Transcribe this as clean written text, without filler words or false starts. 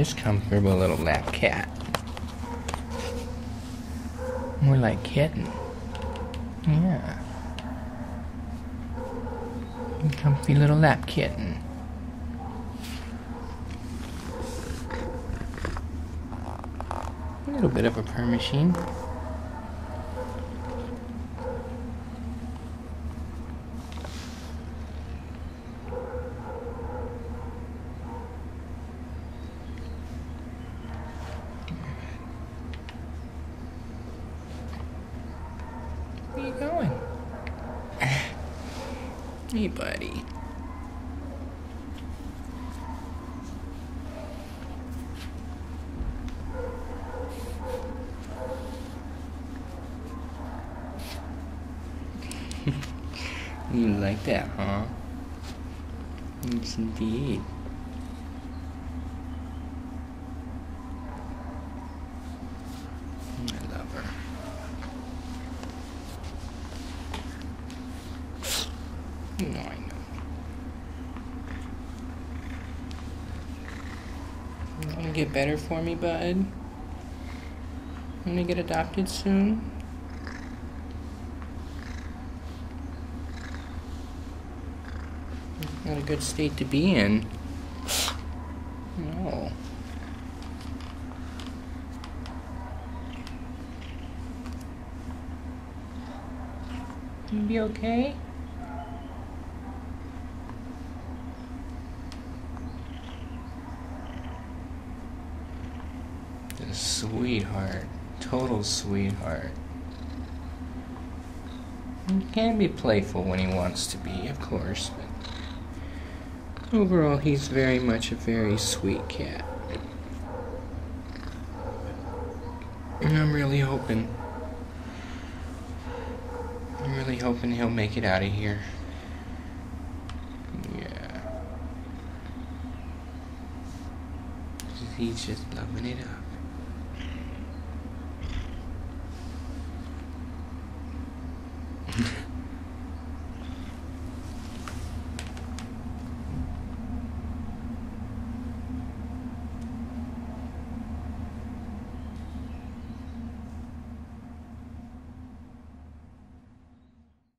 this comfortable little lap cat. More like kitten. Yeah. Comfy little lap kitten. A little bit of a purr machine. Where you going? Hey, buddy. You like that, huh? Yes, indeed. I love her. No, I know. You wanna get better for me, bud? Wanna get adopted soon? Not a good state to be in. No. You be okay? A sweetheart. Total sweetheart. He can be playful when he wants to be, of course, but overall, he's very much a very sweet cat. And I'm really hoping he'll make it out of here. Yeah. He's just loving it up.